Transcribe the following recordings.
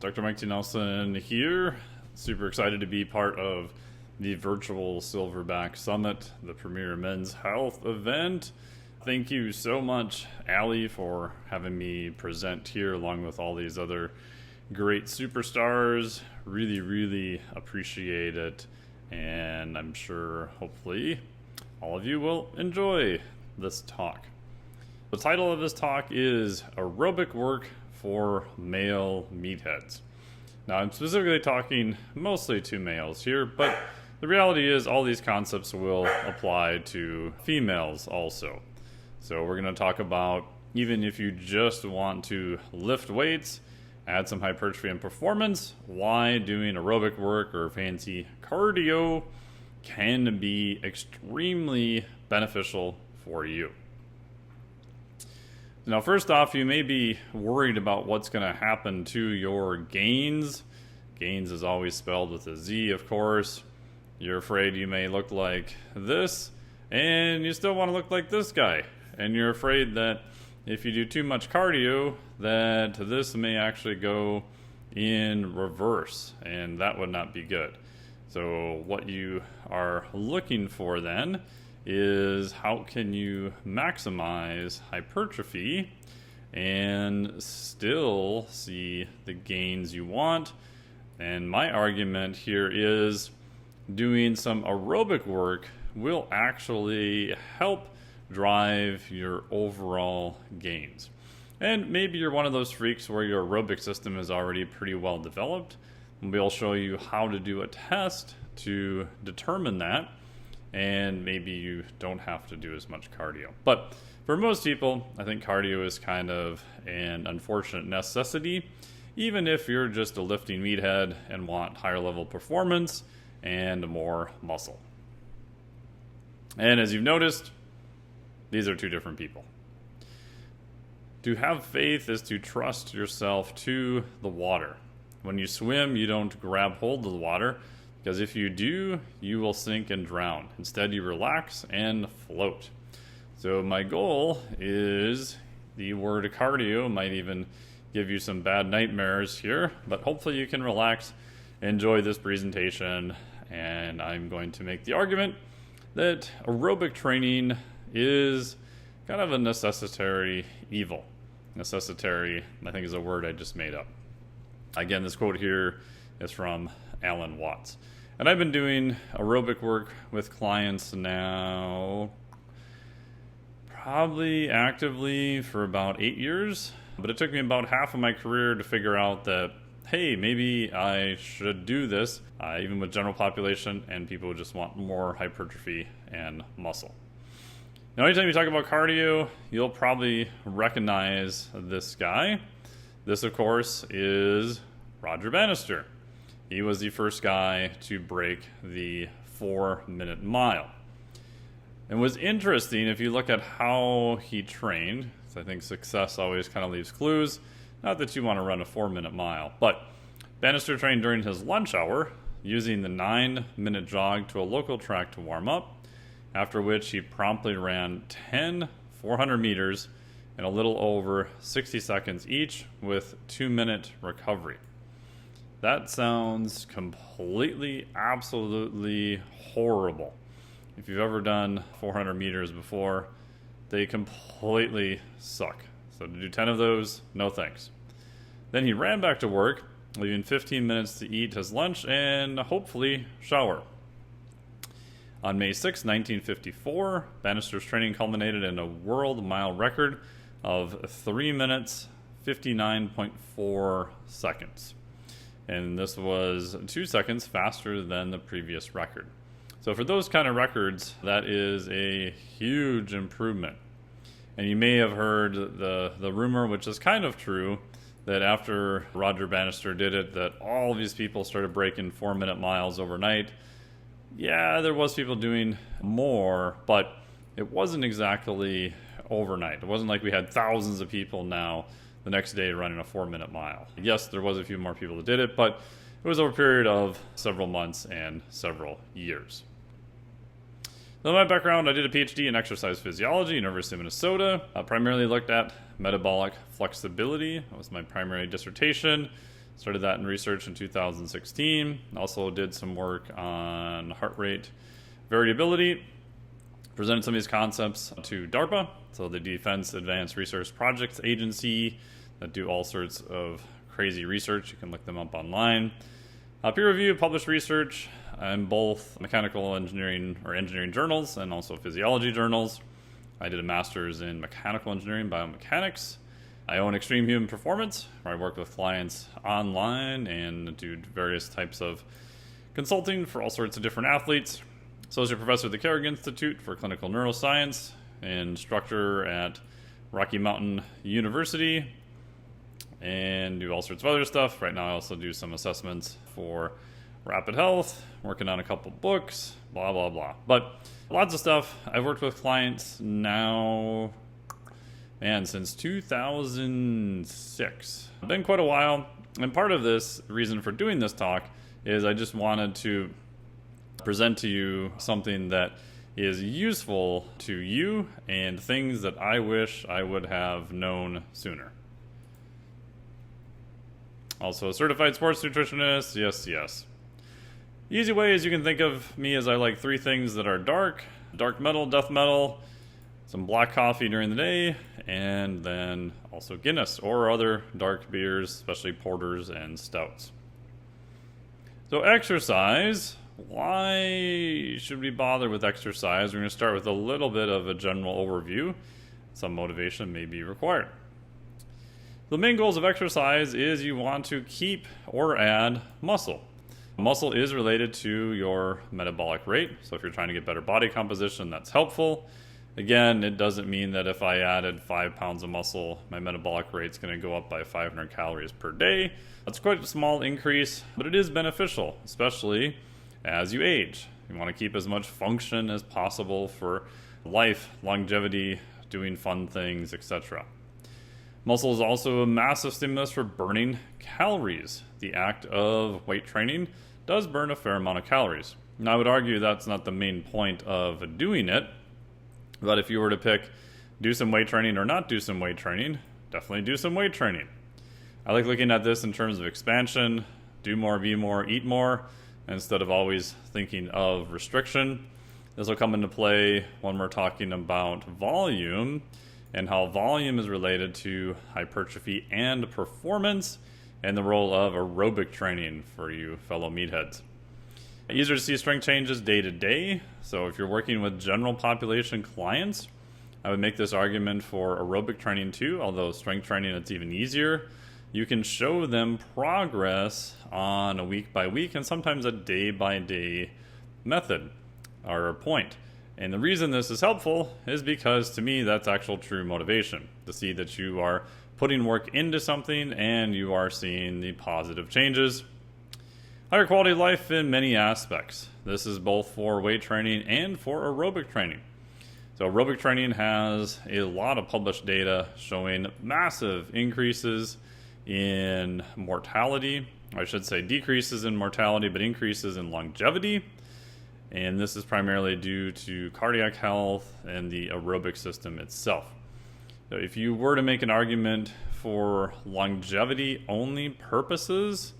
Dr. Mike T. Nelson here. Super excited to be part of the virtual Silverback Summit, the premier men's health event. Thank you so much, Allie, for having me present here along with all these other great superstars. Really appreciate it. And I'm sure, hopefully, all of you will enjoy this talk. The title of this talk is Aerobic Work for Male Meatheads. Now, I'm specifically talking mostly to males here, but the reality is all these concepts will apply to females also. So we're going to talk about even if you just want to lift weights, add some hypertrophy and performance, why doing aerobic work or fancy cardio can be extremely beneficial for you. Now, first off, you may be worried about what's going to happen to your gains. Gains is always spelled with a Z, of course. You're afraid you may look like this, and you still want to look like this guy. And you're afraid that if you do too much cardio, that this may actually go in reverse, and that would not be good. So what you are looking for then is how can you maximize hypertrophy and still see the gains you want. And my argument here is doing some aerobic work will actually help drive your overall gains. And maybe you're one of those freaks where your aerobic system is already pretty well developed. We'll show you how to do a test to determine that. And maybe you don't have to do as much cardio. But for most people, I think cardio is kind of an unfortunate necessity, even if you're just a lifting meathead and want higher level performance and more muscle. And as you've noticed, these are two different people. To have faith is to trust yourself to the water. When you swim, you don't grab hold of the water, because if you do, you will sink and drown. Instead, you relax and float. So my goal is, the word cardio might even give you some bad nightmares here, but hopefully you can relax, enjoy this presentation, and I'm going to make the argument that aerobic training is kind of a necessitary evil. Necessitary, I think, is a word I just made up. Again, this quote here is from Alan Watts. And I've been doing aerobic work with clients now probably actively for about 8 years. But it took me about half of my career to figure out that, hey, maybe I should do this, even with general population and people who just want more hypertrophy and muscle. Now, anytime you talk about cardio, you'll probably recognize this guy. This, of course, is Roger Bannister. He was the first guy to break the 4-minute mile. And what's interesting, if you look at how he trained, I think success always kind of leaves clues. Not that you want to run a 4-minute mile, but Bannister trained during his lunch hour using the 9-minute jog to a local track to warm up, after which he promptly ran 10 400 meters in a little over 60 seconds each with 2-minute recovery. That sounds completely, absolutely horrible. If you've ever done 400 meters before, they completely suck. So to do 10 of those, no thanks. Then he ran back to work, leaving 15 minutes to eat his lunch and hopefully shower. On May 6, 1954, Bannister's training culminated in a world mile record of 3 minutes, 59.4 seconds. And this was 2 seconds faster than the previous record. So for those kind of records, that is a huge improvement. And you may have heard the rumor, which is kind of true, that after Roger Bannister did it, that all these people started breaking 4-minute miles overnight. Yeah, there was people doing more, but it wasn't exactly overnight. It wasn't like we had thousands of people now the next day running a 4-minute mile. Yes, there was a few more people that did it, but it was over a period of several months and several years. So my background, I did a PhD in exercise physiology, University of Minnesota. I primarily looked at metabolic flexibility. That was my primary dissertation. Started that in research in 2016. Also did some work on heart rate variability. Presented some of these concepts to DARPA, so the Defense Advanced Research Projects Agency, that do all sorts of crazy research. You can look them up online. Peer-reviewed published research in both mechanical engineering or engineering journals and also physiology journals. I did a master's in mechanical engineering, biomechanics. I own Extreme Human Performance, where I work with clients online and do various types of consulting for all sorts of different athletes. Associate Professor at the Carrick Institute for Clinical Neuroscience, instructor at Rocky Mountain University, and do all sorts of other stuff. Right now I also do some assessments for Rapid Health, working on a couple books, blah, blah, blah. But lots of stuff. I've worked with clients now, man, since 2006. Been quite a while. And part of this reason for doing this talk is I just wanted to present to you something that is useful to you and things that I wish I would have known sooner. Also a certified sports nutritionist, yes. Easy way is you can think of me as I like 3 things that are dark metal, death metal, some black coffee during the day, and then also Guinness or other dark beers, especially porters and stouts. So exercise, why should we bother with exercise? We're going to start with a little bit of a general overview. Some motivation may be required. The main goals of exercise is you want to keep or add muscle. Muscle is related to your metabolic rate, so if you're trying to get better body composition, that's helpful. Again, it doesn't mean that if I added 5 pounds of muscle, my metabolic rate's going to go up by 500 calories per day. That's quite a small increase, but it is beneficial, especially as you age. You want to keep as much function as possible for life, longevity, doing fun things, etc. Muscle is also a massive stimulus for burning calories. The act of weight training does burn a fair amount of calories. Now, I would argue that's not the main point of doing it, but if you were to pick do some weight training or not do some weight training, definitely do some weight training. I like looking at this in terms of expansion, do more, be more, eat more, instead of always thinking of restriction. This will come into play when we're talking about volume and how volume is related to hypertrophy and performance and the role of aerobic training for you fellow meatheads. Easier to see strength changes day to day. So if you're working with general population clients, I would make this argument for aerobic training too, although strength training it's even easier. You can show them progress on a week by week and sometimes a day by day method or point. And the reason this is helpful is because to me that's actual true motivation, to see that you are putting work into something and you are seeing the positive changes. Higher quality of life in many aspects. This is both for weight training and for aerobic training. So aerobic training has a lot of published data showing massive increases in mortality. I should say decreases in mortality, but increases in longevity. And this is primarily due to cardiac health and the aerobic system itself. So if you were to make an argument for longevity only purposes,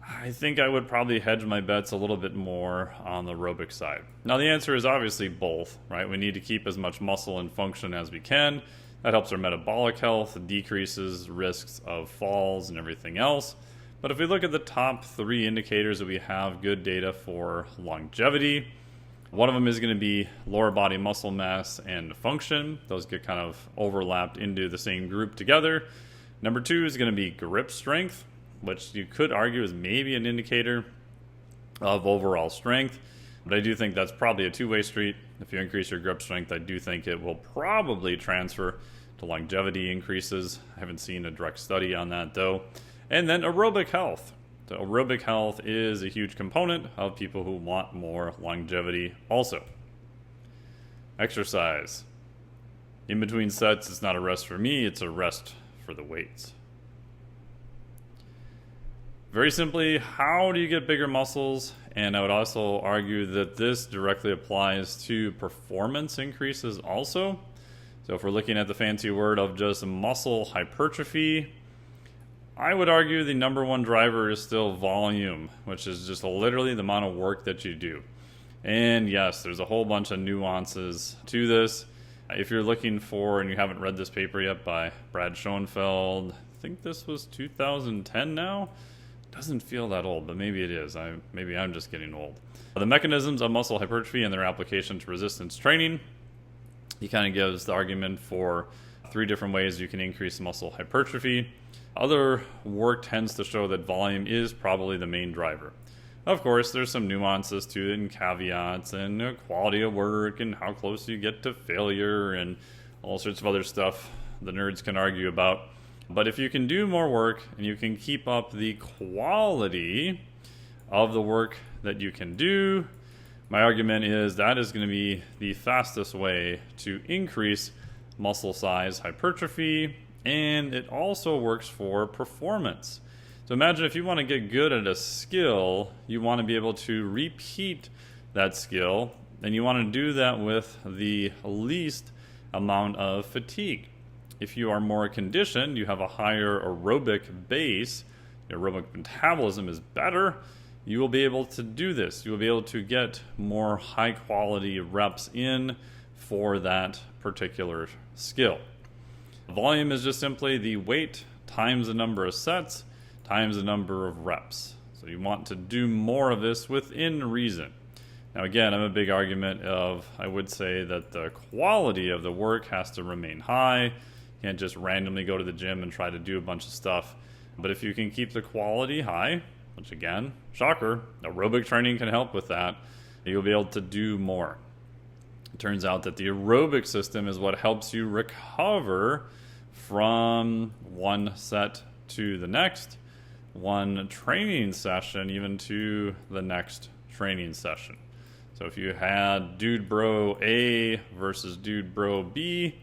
I think I would probably hedge my bets a little bit more on the aerobic side. Now the answer is obviously both, right? We need to keep as much muscle and function as we can. That helps our metabolic health, decreases risks of falls and everything else. But if we look at the top 3 indicators that we have good data for longevity, one of them is going to be lower body muscle mass and function. Those get kind of overlapped into the same group together. Number 2 is going to be grip strength, which you could argue is maybe an indicator of overall strength. But I do think that's probably a two-way street. If you increase your grip strength, I do think it will probably transfer to longevity increases. I haven't seen a direct study on that though. And then aerobic health. So aerobic health is a huge component of people who want more longevity also. Exercise. In between sets, it's not a rest for me, it's a rest for the weights. Very simply, how do you get bigger muscles? And I would also argue that this directly applies to performance increases also. So if we're looking at the fancy word of just muscle hypertrophy, I would argue the number one driver is still volume, which is just literally the amount of work that you do. And yes, there's a whole bunch of nuances to this. If you're looking for, and you haven't read this paper yet by Brad Schoenfeld, I think this was 2010 now. Doesn't feel that old, but maybe it is. Maybe I'm just getting old. The mechanisms of muscle hypertrophy and their application to resistance training. He kind of gives the argument for 3 different ways you can increase muscle hypertrophy. Other work tends to show that volume is probably the main driver. Of course, there's some nuances to it and caveats and quality of work and how close you get to failure and all sorts of other stuff the nerds can argue about. But if you can do more work and you can keep up the quality of the work that you can do, my argument is that is going to be the fastest way to increase muscle size hypertrophy, and it also works for performance. So imagine if you want to get good at a skill, you want to be able to repeat that skill, and you want to do that with the least amount of fatigue. If you are more conditioned, you have a higher aerobic base, your aerobic metabolism is better, you will be able to do this. You will be able to get more high quality reps in for that particular skill. Volume is just simply the weight times the number of sets times the number of reps. So you want to do more of this within reason. Now again, I'm a big argument of, I would say that the quality of the work has to remain high. You can't just randomly go to the gym and try to do a bunch of stuff. But if you can keep the quality high, which again, shocker, aerobic training can help with that, you'll be able to do more. It turns out that the aerobic system is what helps you recover from one set to the next, one training session even to the next training session. So if you had dude bro A versus dude bro B,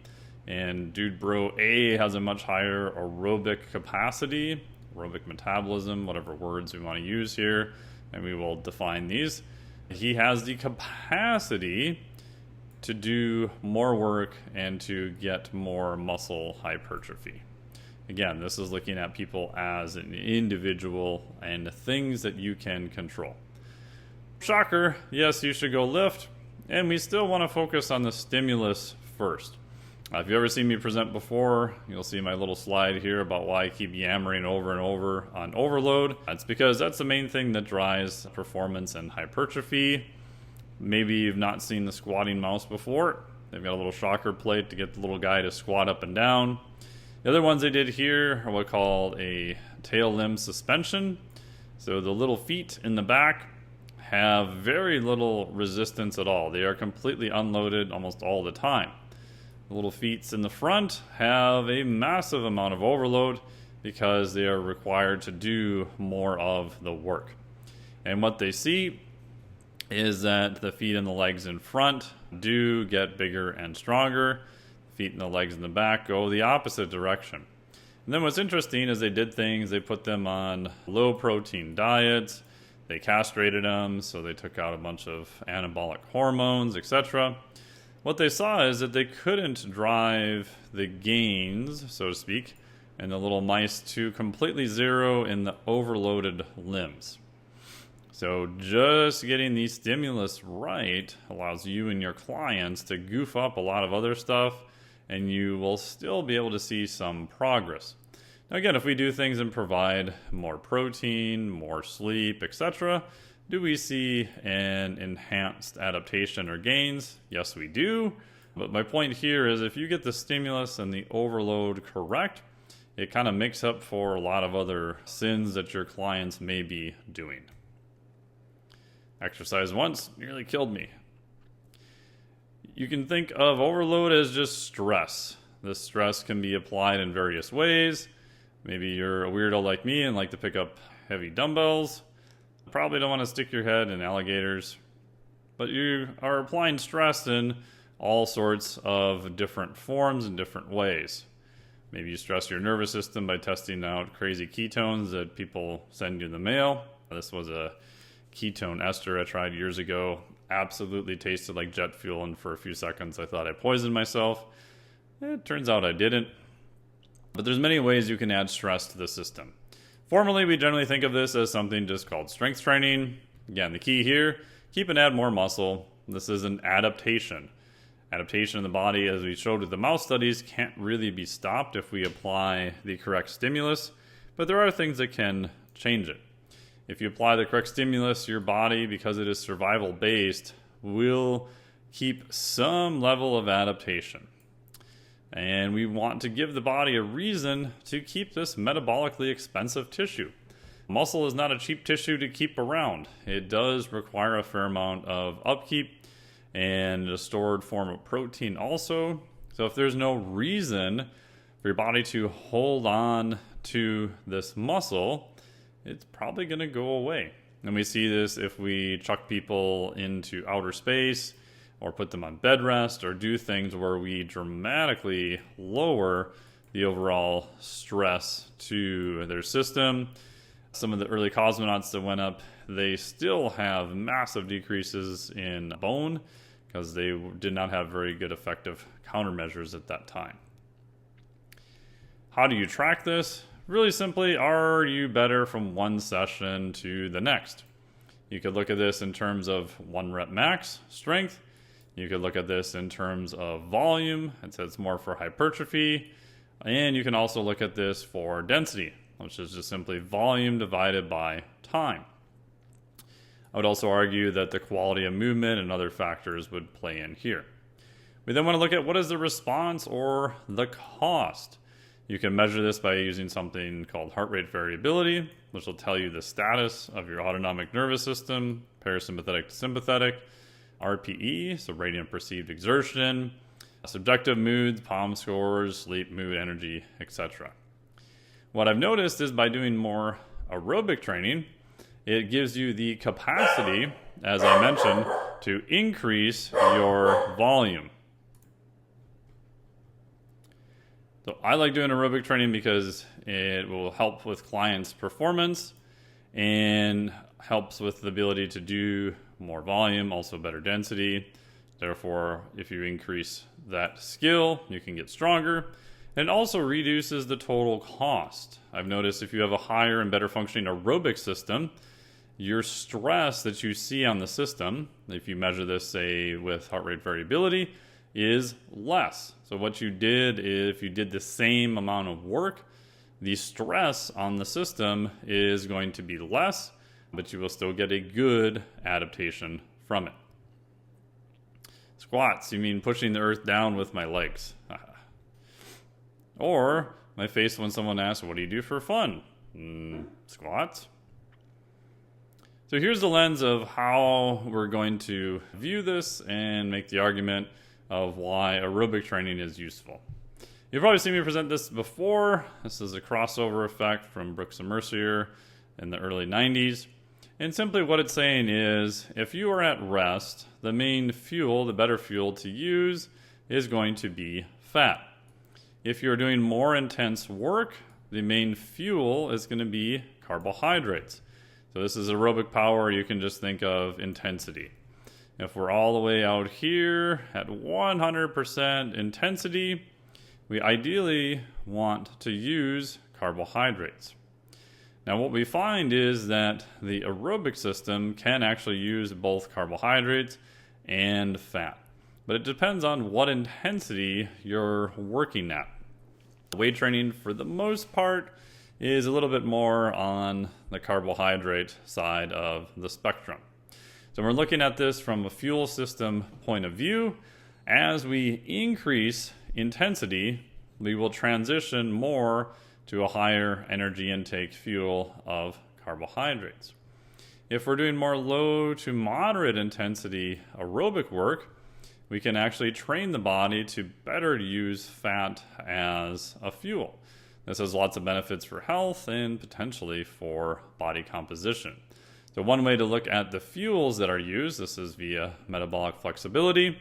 and dude bro A has a much higher aerobic capacity, aerobic metabolism, whatever words we want to use here, and we will define these. He has the capacity to do more work and to get more muscle hypertrophy. Again, this is looking at people as an individual and things that you can control. Shocker, yes, you should go lift, and we still want to focus on the stimulus first. If you've ever seen me present before, you'll see my little slide here about why I keep yammering over and over on overload. That's because that's the main thing that drives performance and hypertrophy. Maybe you've not seen the squatting mouse before. They've got a little shocker plate to get the little guy to squat up and down. The other ones they did here are what called a tail limb suspension. So the little feet in the back have very little resistance at all. They are completely unloaded almost all the time. The little feet in the front have a massive amount of overload because they are required to do more of the work. And what they see is that the feet and the legs in front do get bigger and stronger. Feet and the legs in the back go the opposite direction. And then what's interesting is they did things, they put them on low protein diets, they castrated them, so they took out a bunch of anabolic hormones, etc. What they saw is that they couldn't drive the gains, so to speak, in the little mice to completely zero in the overloaded limbs. So just getting the stimulus right allows you and your clients to goof up a lot of other stuff, and you will still be able to see some progress. Now again, if we do things and provide more protein, more sleep, etc., do we see an enhanced adaptation or gains? Yes, we do. But my point here is if you get the stimulus and the overload correct, it kind of makes up for a lot of other sins that your clients may be doing. Exercise once nearly killed me. You can think of overload as just stress. This stress can be applied in various ways. Maybe you're a weirdo like me and like to pick up heavy dumbbells. Probably don't want to stick your head in alligators. But you are applying stress in all sorts of different forms and different ways. Maybe you stress your nervous system by testing out crazy ketones that people send you in the mail. This was a ketone ester I tried years ago. Absolutely tasted like jet fuel, and for a few seconds I thought I poisoned myself. It turns out I didn't. But there's many ways you can add stress to the system. Formerly, we generally think of this as something just called strength training. Again, the key here, keep and add more muscle. This is an adaptation. Adaptation in the body, as we showed with the mouse studies, can't really be stopped if we apply the correct stimulus, but there are things that can change it. If you apply the correct stimulus, your body, because it is survival based, will keep some level of adaptation. And we want to give the body a reason to keep this metabolically expensive tissue. Muscle is not a cheap tissue to keep around. It does require a fair amount of upkeep and a stored form of protein also. So if there's no reason for your body to hold on to this muscle, it's probably going to go away. And we see this if we chuck people into outer space or put them on bed rest or do things where we dramatically lower the overall stress to their system. Some of the early cosmonauts that went up, they still have massive decreases in bone because they did not have very good effective countermeasures at that time. How do you track this? Really simply, are you better from one session to the next? You could look at this in terms of 1 rep max strength. You could look at this in terms of volume. It's more for hypertrophy. And you can also look at this for density, which is just simply volume divided by time. I would also argue that the quality of movement and other factors would play in here. We then want to look at what is the response or the cost. You can measure this by using something called heart rate variability, which will tell you the status of your autonomic nervous system, parasympathetic to sympathetic, RPE, so radiant perceived exertion, subjective moods, POM scores, sleep, mood, energy, etc. What I've noticed is by doing more aerobic training, it gives you the capacity, as I mentioned, to increase your volume. So I like doing aerobic training because it will help with clients' performance and helps with the ability to do more volume, also better density. Therefore, if you increase that skill, you can get stronger. And it also reduces the total cost. I've noticed if you have a higher and better functioning aerobic system, your stress that you see on the system, if you measure this, say, with heart rate variability, is less. So what you did, if you did the same amount of work, the stress on the system is going to be less, but you will still get a good adaptation from it. Squats, you mean pushing the earth down with my legs. Or my face when someone asks, what do you do for fun? Squats. So here's the lens of how we're going to view this and make the argument of why aerobic training is useful. You've probably seen me present this before. This is a crossover effect from Brooks and Mercier in the early 90s. And simply what it's saying is, if you are at rest, the main fuel, the better fuel to use, is going to be fat. If you're doing more intense work, the main fuel is going to be carbohydrates. So this is aerobic power. You can just think of intensity. If we're all the way out here at 100% intensity, we ideally want to use carbohydrates. Now what we find is that the aerobic system can actually use both carbohydrates and fat. But it depends on what intensity you're working at. Weight training, for the most part, is a little bit more on the carbohydrate side of the spectrum. So we're looking at this from a fuel system point of view. As we increase intensity, we will transition more to a higher energy intake fuel of carbohydrates. If we're doing more low to moderate intensity aerobic work, we can actually train the body to better use fat as a fuel. This has lots of benefits for health and potentially for body composition. So one way to look at the fuels that are used, this is via metabolic flexibility.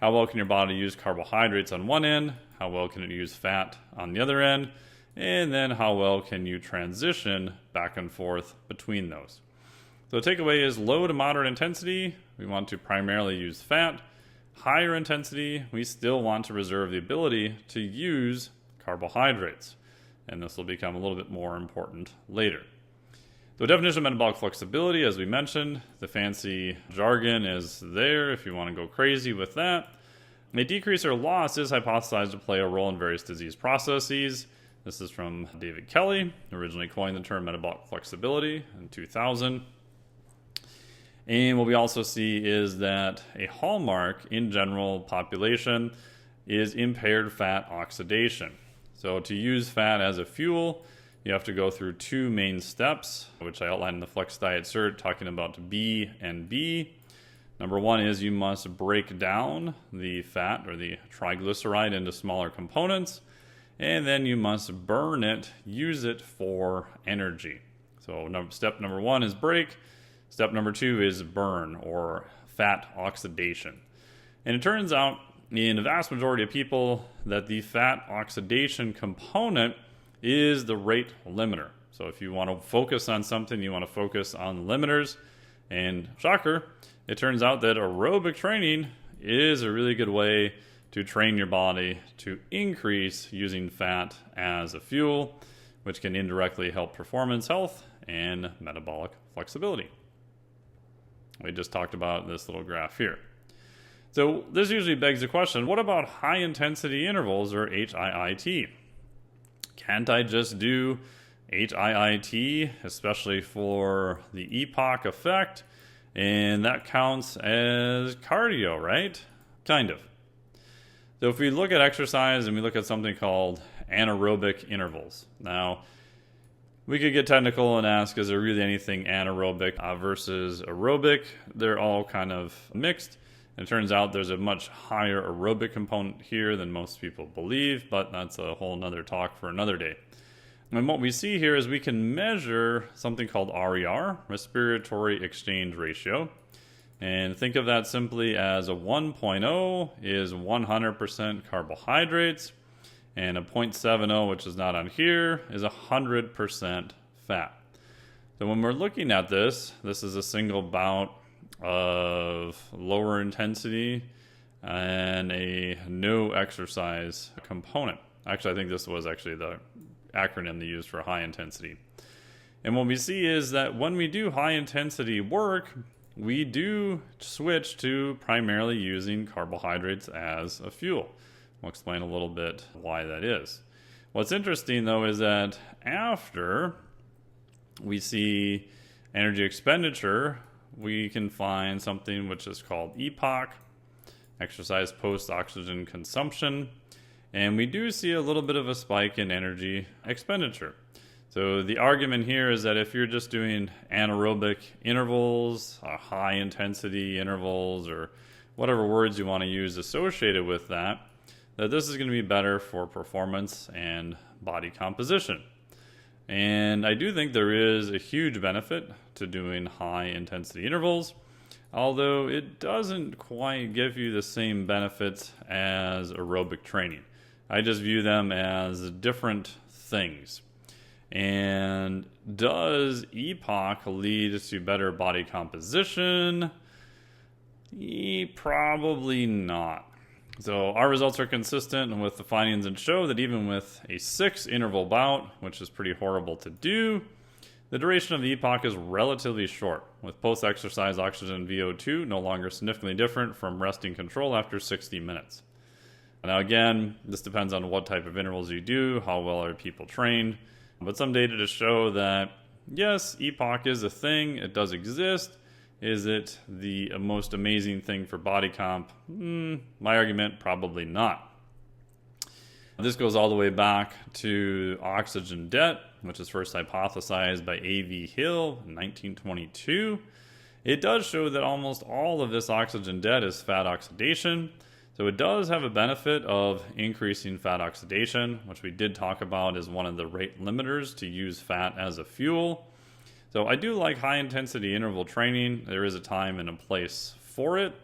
How well can your body use carbohydrates on one end? How well can it use fat on the other end? And then how well can you transition back and forth between those? So the takeaway is low to moderate intensity, we want to primarily use fat. Higher intensity, we still want to reserve the ability to use carbohydrates. and this will become a little bit more important later. The definition of metabolic flexibility, as we mentioned, the fancy jargon is there if you want to go crazy with that. A decrease or loss is hypothesized to play a role in various disease processes. This is from David Kelly, who originally coined the term metabolic flexibility in 2000. And what we also see is that a hallmark in general population is impaired fat oxidation. So to use fat as a fuel, you have to go through two main steps, which I outlined in the Flex Diet Cert, talking about B and B. Number one is you must break down the fat or the triglyceride into smaller components, and then you must burn it, use it for energy. So step number one is break. Step number two is burn or fat oxidation. And it turns out in the vast majority of people that the fat oxidation component is the rate limiter. So if you want to focus on something, you want to focus on limiters. And shocker, it turns out that aerobic training is a really good way to train your body to increase using fat as a fuel, which can indirectly help performance, health, and metabolic flexibility. We just talked about this little graph here. So this usually begs the question, what about high intensity intervals or HIIT? Can't I just do HIIT, especially for the EPOC effect, and that counts as cardio, right? Kind of. So if we look at exercise and we look at something called anaerobic intervals. Now, we could get technical and ask, is there really anything anaerobic versus aerobic? They're all kind of mixed. And it turns out there's a much higher aerobic component here than most people believe, but that's a whole nother talk for another day. And what we see here is we can measure something called RER, respiratory exchange ratio. And think of that simply as a 1.0 is 100% carbohydrates, and a 0.70, which is not on here, is 100% fat. So when we're looking at this, this is a single bout of lower intensity and a no exercise component. Actually, I think this was actually the acronym they used for high intensity. And what we see is that when we do high intensity work, we do switch to primarily using carbohydrates as a fuel. We'll explain a little bit why that is. What's interesting though is that after we see energy expenditure, we can find something which is called EPOC, exercise post-oxygen consumption, and we do see a little bit of a spike in energy expenditure. So the argument here is that if you're just doing anaerobic intervals, high intensity intervals, or whatever words you want to use associated with that, that this is going to be better for performance and body composition. And I do think there is a huge benefit to doing high intensity intervals, although it doesn't quite give you the same benefits as aerobic training. I just view them as different things. And does EPOC lead to better body composition? Probably not. So our results are consistent with the findings and show that even with a 6-interval bout, which is pretty horrible to do, the duration of the EPOC is relatively short, with post-exercise oxygen VO2 no longer significantly different from resting control after 60 minutes. Now again, this depends on what type of intervals you do, how well are people trained, but some data to show that yes, EPOC is a thing, it does exist. Is it the most amazing thing for body comp? My argument, probably not. This goes all the way back to oxygen debt, which was first hypothesized by A.V. Hill in 1922. It does show that almost all of this oxygen debt is fat oxidation. So it does have a benefit of increasing fat oxidation, which we did talk about as one of the rate limiters to use fat as a fuel. So I do like high intensity interval training. There is a time and a place for it,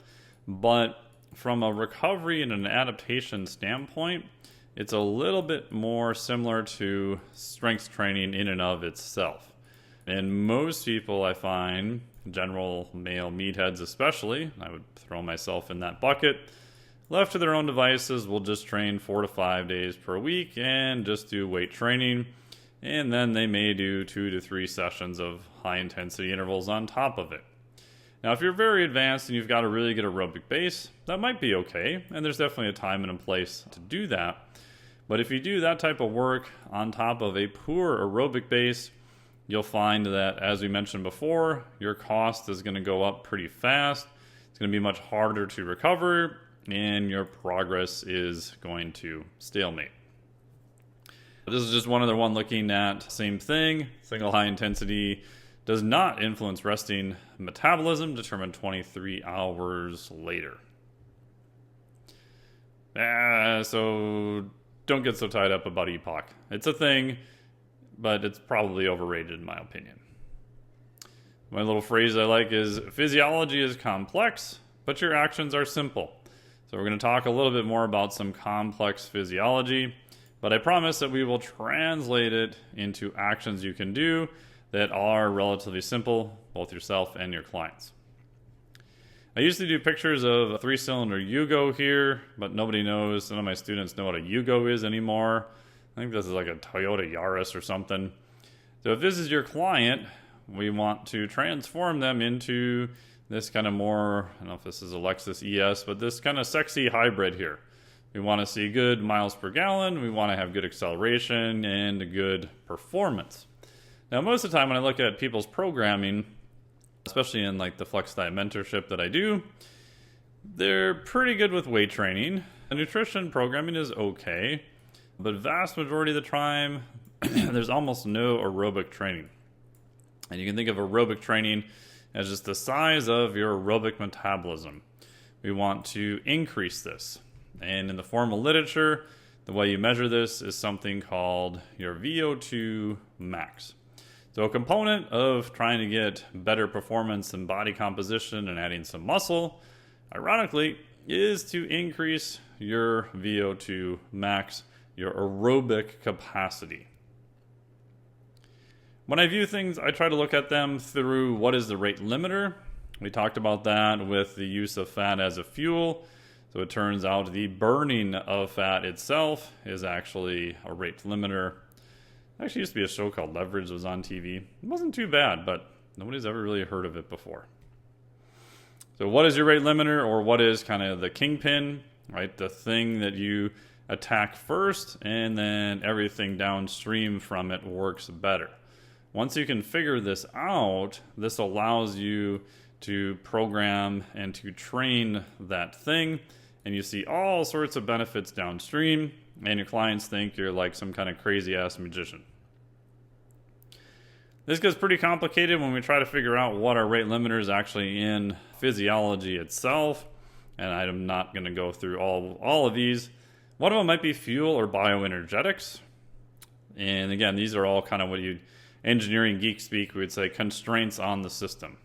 but from a recovery and an adaptation standpoint, it's a little bit more similar to strength training in and of itself. And most people, I find, general male meatheads especially, I would throw myself in that bucket, Left to their own devices, will just train 4 to 5 days per week and just do weight training. And then they may do 2 to 3 sessions of high intensity intervals on top of it. Now, if you're very advanced and you've got a really good aerobic base, that might be okay. And there's definitely a time and a place to do that. But if you do that type of work on top of a poor aerobic base, you'll find that, as we mentioned before, your cost is going to go up pretty fast. It's going to be much harder to recover, and your progress is going to stalemate. This is just one other one looking at same thing. Single high intensity does not influence resting metabolism, determined 23 hours later. So don't get so tied up about EPOC. It's a thing, but it's probably overrated in my opinion. My little phrase I like is, physiology is complex, but your actions are simple. So we're going to talk a little bit more about some complex physiology, but I promise that we will translate it into actions you can do that are relatively simple, both yourself and your clients. I used to do pictures of a 3-cylinder Yugo here, but nobody knows, none of my students know what a Yugo is anymore. I think this is like a Toyota Yaris or something. So if this is your client, we want to transform them into this kind of more, I don't know if this is a Lexus ES, but this kind of sexy hybrid here. We want to see good miles per gallon, we want to have good acceleration and good performance. Now, most of the time when I look at people's programming, especially in like the Flex Diet mentorship that I do, they're pretty good with weight training. The nutrition programming is okay, but vast majority of the time, there's almost no aerobic training. And you can think of aerobic training as just the size of your aerobic metabolism. We want to increase this. And in the formal literature, the way you measure this is something called your VO2 max. So a component of trying to get better performance in body composition and adding some muscle, ironically, is to increase your VO2 max, your aerobic capacity. When I view things, I try to look at them through what is the rate limiter. We talked about that with the use of fat as a fuel. So it turns out the burning of fat itself is actually a rate limiter. Actually used to be a show called Leverage that was on TV. It wasn't too bad, but nobody's ever really heard of it before. So what is your rate limiter, or what is kind of the kingpin, right? The thing that you attack first, and then everything downstream from it works better. Once you can figure this out, this allows you to program and to train that thing, and you see all sorts of benefits downstream, and your clients think you're like some kind of crazy ass magician. This gets pretty complicated when we try to figure out what our rate limiter is actually in physiology itself, and I'm not going to go through all of these. One of them might be fuel or bioenergetics, and again, these are all kind of what you engineering geek speak, we would say constraints on the system.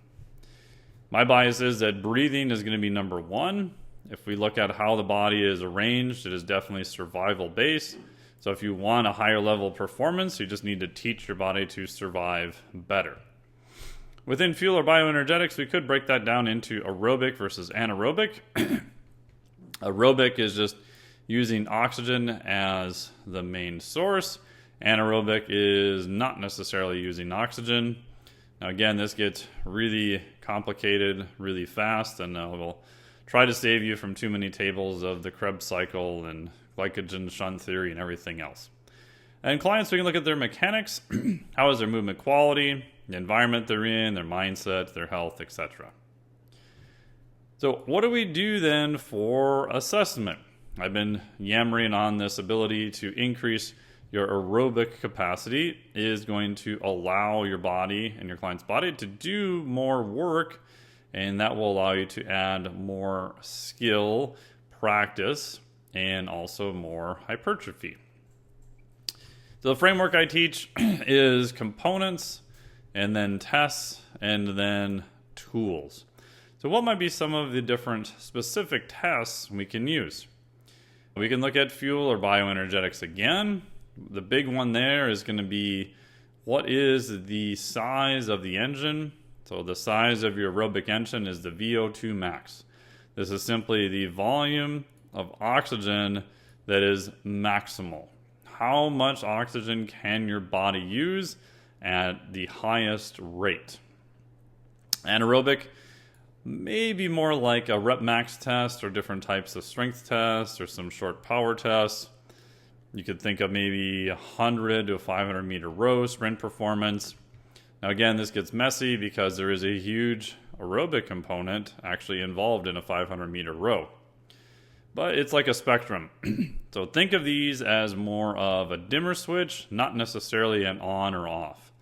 My bias is that breathing is going to be number one. If we look at how the body is arranged, it is definitely survival based. So if you want a higher level performance, you just need to teach your body to survive better. Within fuel or bioenergetics, we could break that down into aerobic versus anaerobic. Aerobic is just using oxygen as the main source. Anaerobic is not necessarily using oxygen. Now again, this gets really complicated really fast, and we'll try to save you from too many tables of the Krebs cycle and glycogen shunt theory and everything else. And clients, we can look at their mechanics, how is their movement quality, the environment they're in, their mindset, their health, etc. So what do we do then for assessment? I've been yammering on this ability to increase your aerobic capacity is going to allow your body and your client's body to do more work, and that will allow you to add more skill, practice, and also more hypertrophy. So the framework I teach is components, and then tests, and then tools. So what might be some of the different specific tests we can use? We can look at fuel or bioenergetics again. The big one there is going to be, what is the size of the engine? So the size of your aerobic engine is the VO2 max. This is simply the volume of oxygen that is maximal. How much oxygen can your body use at the highest rate? Anaerobic may be more like a rep max test or different types of strength tests or some short power tests. You could think of maybe 100 to a 500 meter row sprint performance. Now again, this gets messy because there is a huge aerobic component actually involved in a 500 meter row. But it's like a spectrum. So think of these as more of a dimmer switch, not necessarily an on or off.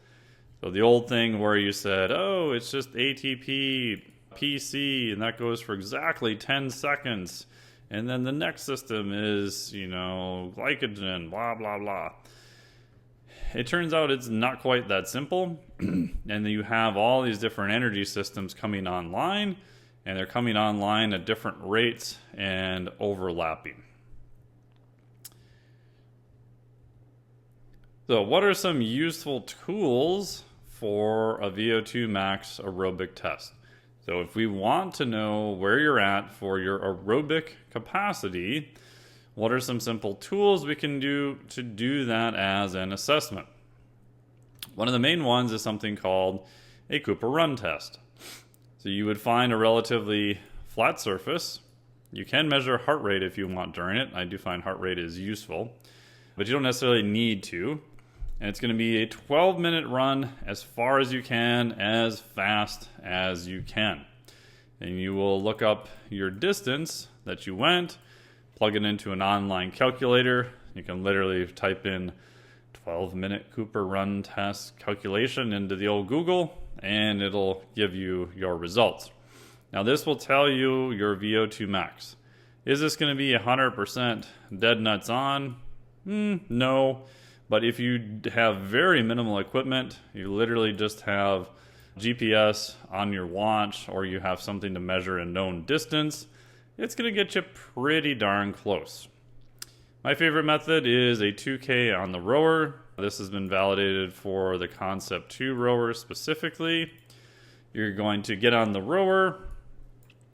So the old thing where you said, oh, it's just ATP, PC, and that goes for exactly 10 seconds. And then the next system is, glycogen, blah, blah, blah. It turns out it's not quite that simple. And you have all these different energy systems coming online, and they're coming online at different rates and overlapping. So what are some useful tools for a VO2 max aerobic test? So if we want to know where you're at for your aerobic capacity, what are some simple tools we can do to do that as an assessment? One of the main ones is something called a Cooper run test. So you would find a relatively flat surface. You can measure heart rate if you want during it. I do find heart rate is useful, but you don't necessarily need to. And it's going to be a 12-minute run as far as you can, as fast as you can. And you will look up your distance that you went, plug it into an online calculator. You can literally type in 12-minute Cooper run test calculation into the old Google, and it'll give you your results. Now this will tell you your VO2 max. Is this going to be 100% dead nuts on? No. But if you have very minimal equipment, you literally just have GPS on your watch, or you have something to measure a known distance, it's going to get you pretty darn close. My favorite method is a 2K on the rower. This has been validated for the Concept 2 rower specifically. You're going to get on the rower,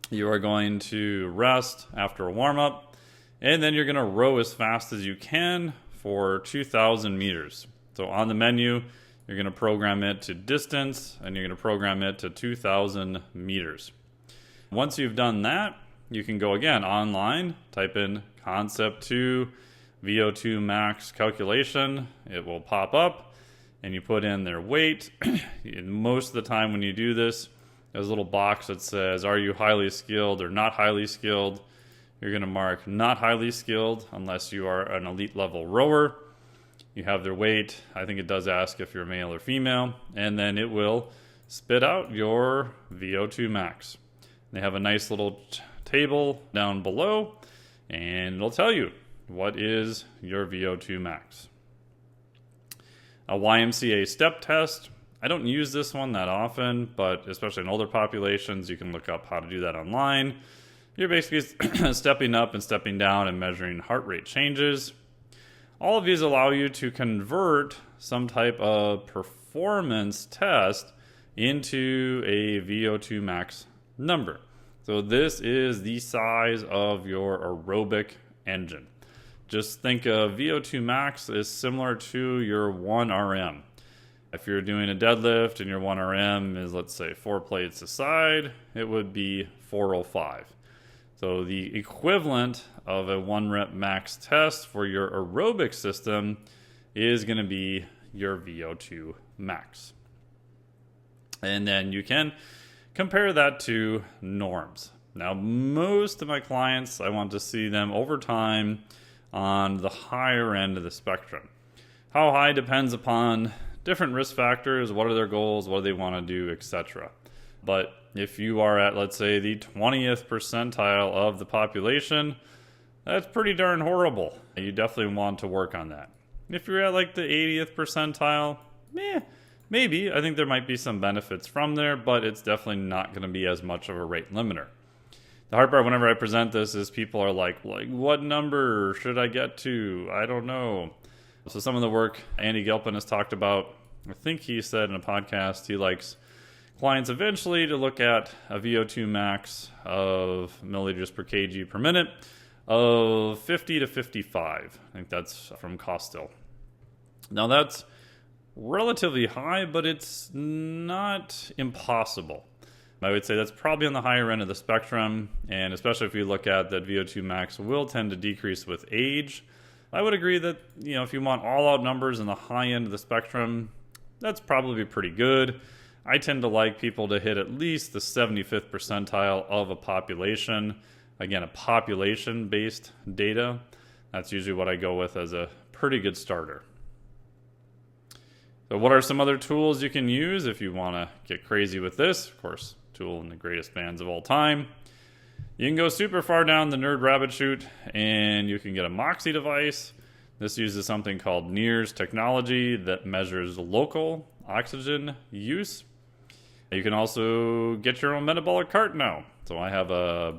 you are going to rest after a warm-up, and then you're going to row as fast as you can for 2,000 meters. So on the menu, you're going to program it to distance, and you're going to program it to 2,000 meters. Once you've done that, you can go again online, type in Concept 2 VO2 max calculation. It will pop up, and you put in their weight. Most of the time when you do this, there's a little box that says, are you highly skilled or not highly skilled? You're going to mark not highly skilled unless you are an elite level rower. You have their weight. I think it does ask if you're male or female. And then it will spit out your VO2 max. They have a nice little table down below, and it'll tell you what is your VO2 max. A YMCA step test. I don't use this one that often, but especially in older populations, you can look up how to do that online. You're basically stepping up and stepping down and measuring heart rate changes. All of these allow you to convert some type of performance test into a VO2 max number. So this is the size of your aerobic engine. Just think of VO2 max is similar to your 1RM. If you're doing a deadlift and your 1RM is, let's say, 4 plates aside, it would be 405. So the equivalent of a 1 rep max test for your aerobic system is going to be your VO2 max. And then you can compare that to norms. Now, most of my clients, I want to see them over time on the higher end of the spectrum. How high depends upon different risk factors, what are their goals, what do they want to do, etc. But if you are at, let's say, the 20th percentile of the population, that's pretty darn horrible. You definitely want to work on that. If you're at like the 80th percentile, maybe. I think there might be some benefits from there, but it's definitely not going to be as much of a rate limiter. The hard part whenever I present this is people are like, what number should I get to? I don't know. So some of the work Andy Gilpin has talked about, I think he said in a podcast he likes clients eventually to look at a VO2 max of milliliters per kg per minute. of 50 to 55. I think that's from Costil. Now that's relatively high, but it's not impossible. I would say that's probably on the higher end of the spectrum, and especially if you look at that VO2 max will tend to decrease with age. I would agree that, if you want all-out numbers in the high end of the spectrum, that's probably pretty good. I tend to like people to hit at least the 75th percentile of a population. Again, a population-based data. That's usually what I go with as a pretty good starter. So what are some other tools you can use if you want to get crazy with this? Of course, tool in the greatest bands of all time. You can go super far down the nerd rabbit chute and you can get a Moxie device. This uses something called NIRS technology that measures local oxygen use. You can also get your own metabolic cart now. So I have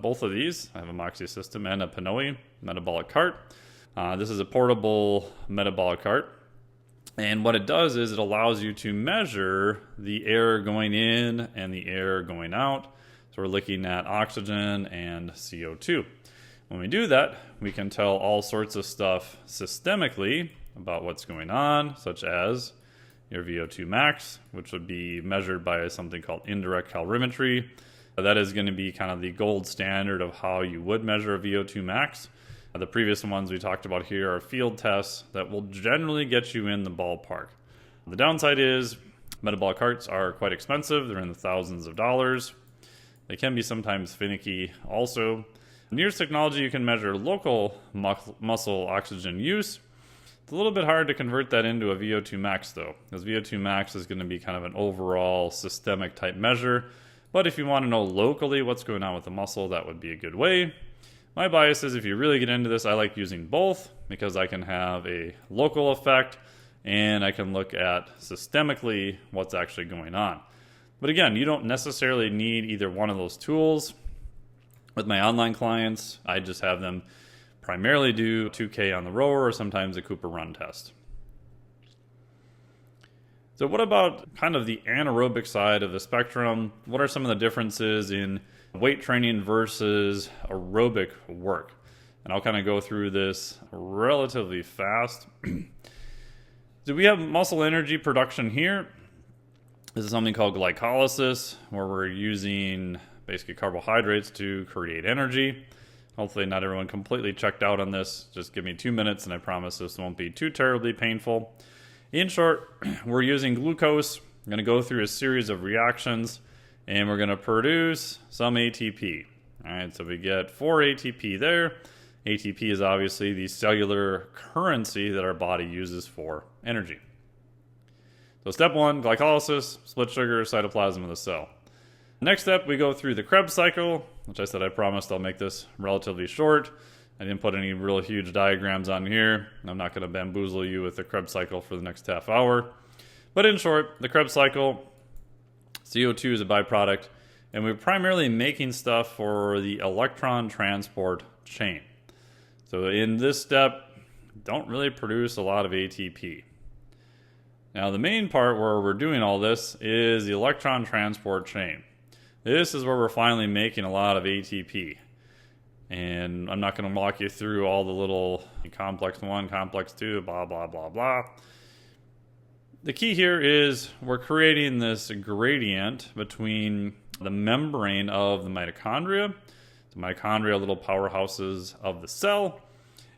both of these. I have a Moxie system and a Pinoy metabolic cart. This is a portable metabolic cart. And what it does is it allows you to measure the air going in and the air going out. So we're looking at oxygen and CO2. When we do that, we can tell all sorts of stuff systemically about what's going on, such as your VO2 max, which would be measured by something called indirect calorimetry. That is going to be kind of the gold standard of how you would measure a VO2 max. The previous ones we talked about here are field tests that will generally get you in the ballpark. The downside is metabolic carts are quite expensive. They're in the thousands of dollars. They can be sometimes finicky also. NIRS technology, you can measure local muscle oxygen use. It's a little bit hard to convert that into a VO2 max though, because VO2 max is going to be kind of an overall systemic type measure. But if you want to know locally what's going on with the muscle, that would be a good way. My bias is if you really get into this, I like using both because I can have a local effect and I can look at systemically what's actually going on. But again, you don't necessarily need either one of those tools. With my online clients, I just have them primarily do 2K on the rower or sometimes a Cooper run test. So what about kind of the anaerobic side of the spectrum? What are some of the differences in weight training versus aerobic work? And I'll kind of go through this relatively fast. So we have muscle energy production here. This is something called glycolysis, where we're using basically carbohydrates to create energy. Hopefully not everyone completely checked out on this. Just give me 2 minutes and I promise this won't be too terribly painful. In short, we're using glucose. I'm going to go through a series of reactions and we're going to produce some ATP. All right, so we get 4 ATP there. ATP is obviously the cellular currency that our body uses for energy. So step 1, glycolysis, split sugar, cytoplasm of the cell. Next step, we go through the Krebs cycle, which I said I promised I'll make this relatively short. I didn't put any real huge diagrams on here. I'm not going to bamboozle you with the Krebs cycle for the next half hour. But in short, the Krebs cycle, CO2 is a byproduct, and we're primarily making stuff for the electron transport chain. So in this step, don't really produce a lot of ATP. Now the main part where we're doing all this is the electron transport chain. This is where we're finally making a lot of ATP. And I'm not going to walk you through all the little complex 1, complex 2, blah, blah, blah, blah. The key here is we're creating this gradient between the membrane of the mitochondria. The mitochondria are little powerhouses of the cell.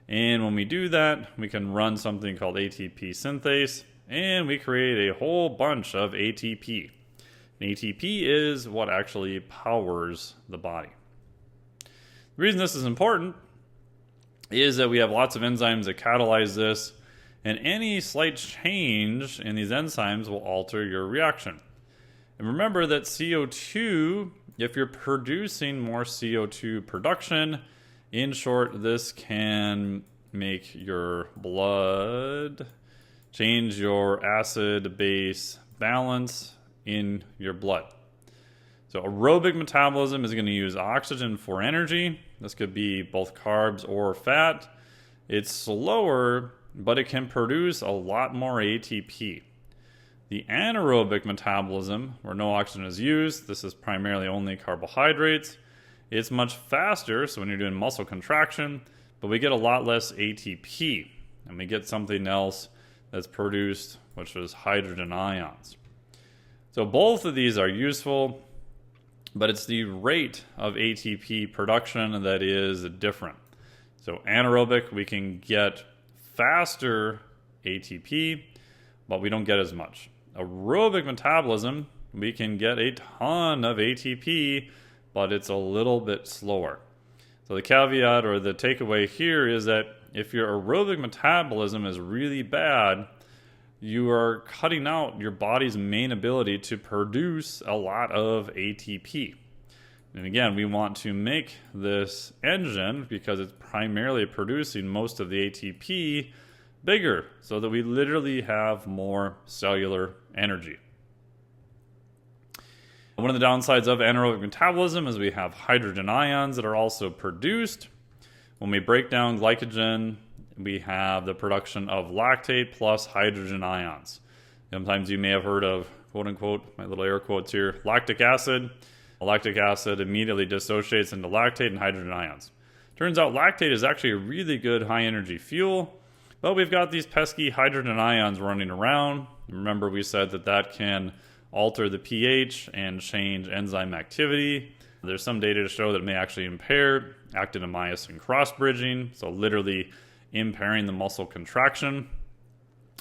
And when we do that, we can run something called ATP synthase, and we create a whole bunch of ATP. And ATP is what actually powers the body. The reason this is important is that we have lots of enzymes that catalyze this, and any slight change in these enzymes will alter your reaction. And remember that CO2, if you're producing more CO2 production, in short, this can make your blood change your acid-base balance in your blood. So aerobic metabolism is going to use oxygen for energy. This could be both carbs or fat. It's slower, but it can produce a lot more ATP. The anaerobic metabolism, where no oxygen is used, this is primarily only carbohydrates. It's much faster, so when you're doing muscle contraction, but we get a lot less ATP, and we get something else that's produced, which is hydrogen ions. So both of these are useful, but it's the rate of ATP production that is different. So anaerobic, we can get faster ATP, but we don't get as much. Aerobic metabolism, we can get a ton of ATP, but it's a little bit slower. So the caveat or the takeaway here is that if your aerobic metabolism is really bad, you are cutting out your body's main ability to produce a lot of ATP. And again, we want to make this engine, because it's primarily producing most of the ATP, bigger, so that we literally have more cellular energy. One of the downsides of anaerobic metabolism is we have hydrogen ions that are also produced. When we break down glycogen, we have the production of lactate plus hydrogen ions. Sometimes you may have heard of, quote unquote, my little air quotes here, lactic acid. Lactic acid immediately dissociates into lactate and hydrogen ions. Turns out lactate is actually a really good high energy fuel, but we've got these pesky hydrogen ions running around. Remember, we said that that can alter the pH and change enzyme activity. There's some data to show that it may actually impair actin-to-myosin cross-bridging, so literally impairing the muscle contraction.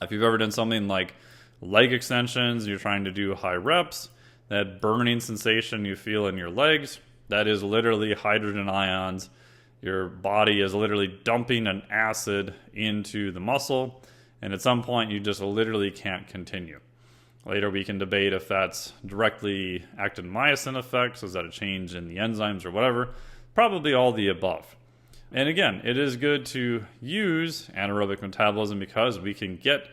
If you've ever done something like leg extensions, you're trying to do high reps, that burning sensation you feel in your legs, that is literally hydrogen ions. Your body is literally dumping an acid into the muscle, and at some point you just literally can't continue. Later we can debate if that's directly actin-myosin effects, is that a change in the enzymes or whatever. Probably all the above. And again, it is good to use anaerobic metabolism because we can get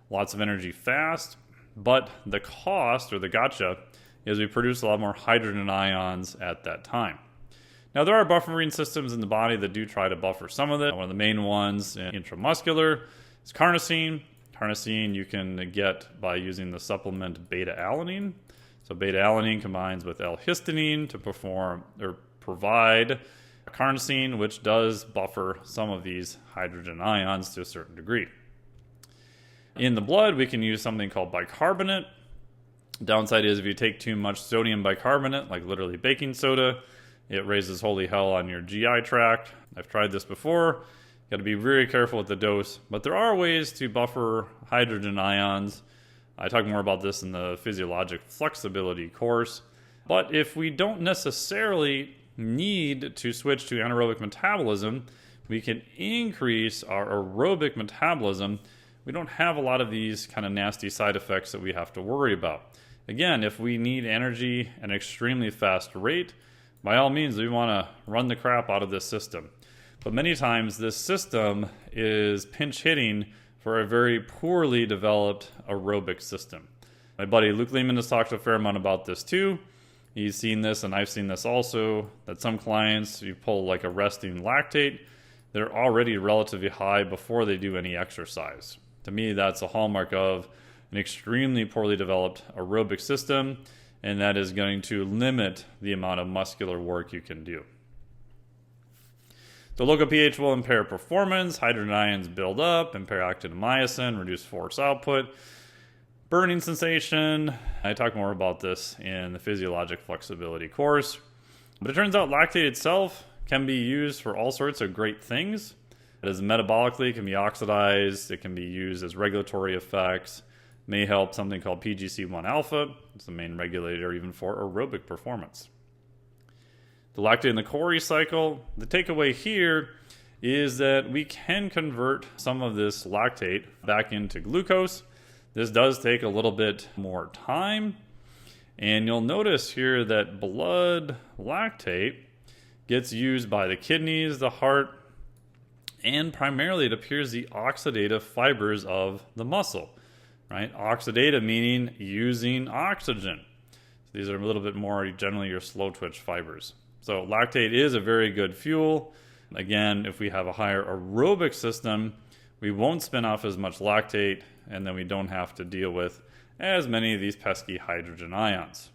lots of energy fast, but the cost, or the gotcha, is we produce a lot more hydrogen ions at that time. Now, there are buffering systems in the body that do try to buffer some of it. One of the main ones intramuscular is carnosine. Carnosine you can get by using the supplement beta-alanine. So beta-alanine combines with L-histamine to provide carnosine, which does buffer some of these hydrogen ions to a certain degree. In the blood, we can use something called bicarbonate. Downside is if you take too much sodium bicarbonate, like literally baking soda, it raises holy hell on your GI tract. I've tried this before. Got to be very careful with the dose, but there are ways to buffer hydrogen ions. I talk more about this in the physiologic flexibility course. But if we don't necessarily need to switch to anaerobic metabolism, we can increase our aerobic metabolism. We don't have a lot of these kind of nasty side effects that we have to worry about. Again, if we need energy at an extremely fast rate, by all means, we want to run the crap out of this system. But many times, this system is pinch hitting for a very poorly developed aerobic system. My buddy Luke Lehman has talked a fair amount about this too. He's seen this, and I've seen this also, that some clients, you pull like a resting lactate, they're already relatively high before they do any exercise. To me, that's a hallmark of an extremely poorly developed aerobic system, and that is going to limit the amount of muscular work you can do. The local pH will impair performance, hydrogen ions build up, impair actin-to-myosin, reduce force output, burning sensation. I talk more about this in the physiologic flexibility course. But it turns out lactate itself can be used for all sorts of great things. It is metabolically, can be oxidized, it can be used as regulatory effects, may help something called PGC1 alpha. It's the main regulator even for aerobic performance. The lactate in the Cori cycle, the takeaway here is that we can convert some of this lactate back into glucose. This does take a little bit more time, and you'll notice here that blood lactate gets used by the kidneys, the heart, and primarily it appears the oxidative fibers of the muscle, right? Oxidative meaning using oxygen. So these are a little bit more generally your slow twitch fibers. So lactate is a very good fuel. Again, if we have a higher aerobic system, we won't spin off as much lactate, and then we don't have to deal with as many of these pesky hydrogen ions.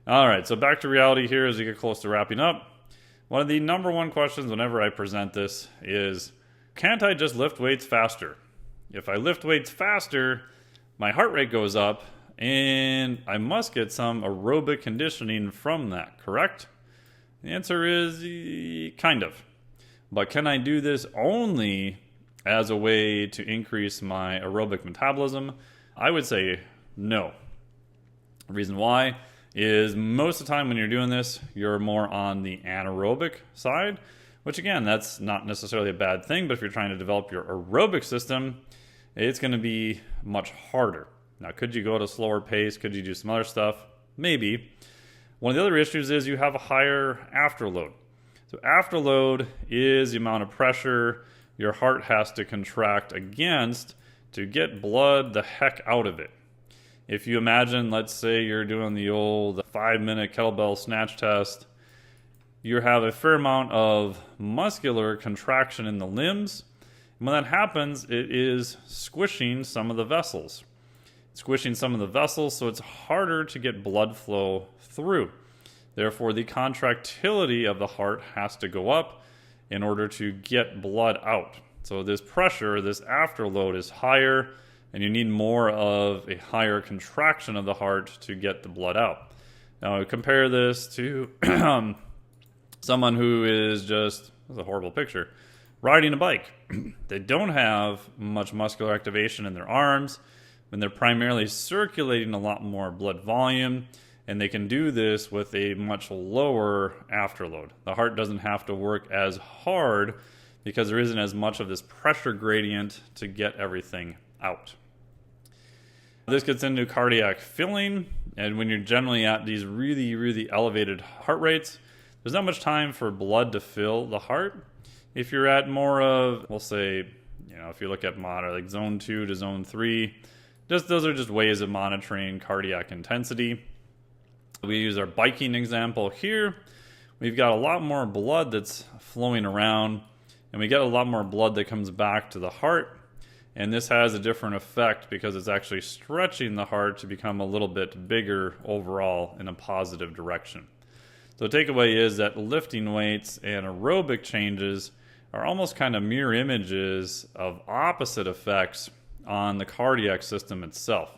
All right, so back to reality here as we get close to wrapping up. One of the number one questions whenever I present this is, can't I just lift weights faster? If I lift weights faster, my heart rate goes up, and I must get some aerobic conditioning from that, correct? The answer is kind of. But can I do this only as a way to increase my aerobic metabolism? I would say no. The reason why is most of the time when you're doing this, you're more on the anaerobic side, which again, that's not necessarily a bad thing, but if you're trying to develop your aerobic system, it's going to be much harder. Now, could you go at a slower pace? Could you do some other stuff? Maybe. One of the other issues is you have a higher afterload. So afterload is the amount of pressure your heart has to contract against to get blood the heck out of it. If you imagine, let's say you're doing the old 5-minute kettlebell snatch test, you have a fair amount of muscular contraction in the limbs. And when that happens, it is squishing some of the vessels. Squishing some of the vessels, so it's harder to get blood flow through. Therefore, the contractility of the heart has to go up in order to get blood out. So this pressure, this afterload is higher, and you need more of a higher contraction of the heart to get the blood out. Now, compare this to someone who is just, this is a horrible picture, riding a bike. They don't have much muscular activation in their arms, and they're primarily circulating a lot more blood volume, and they can do this with a much lower afterload. The heart doesn't have to work as hard because there isn't as much of this pressure gradient to get everything out. This gets into cardiac filling, and when you're generally at these really, really elevated heart rates, there's not much time for blood to fill the heart. If you're at more of, we'll say, if you look at like zone 2 to zone 3, those are just ways of monitoring cardiac intensity. We use our biking example here. We've got a lot more blood that's flowing around, and we get a lot more blood that comes back to the heart. And this has a different effect because it's actually stretching the heart to become a little bit bigger overall in a positive direction. So the takeaway is that lifting weights and aerobic changes are almost kind of mirror images of opposite effects on the cardiac system itself.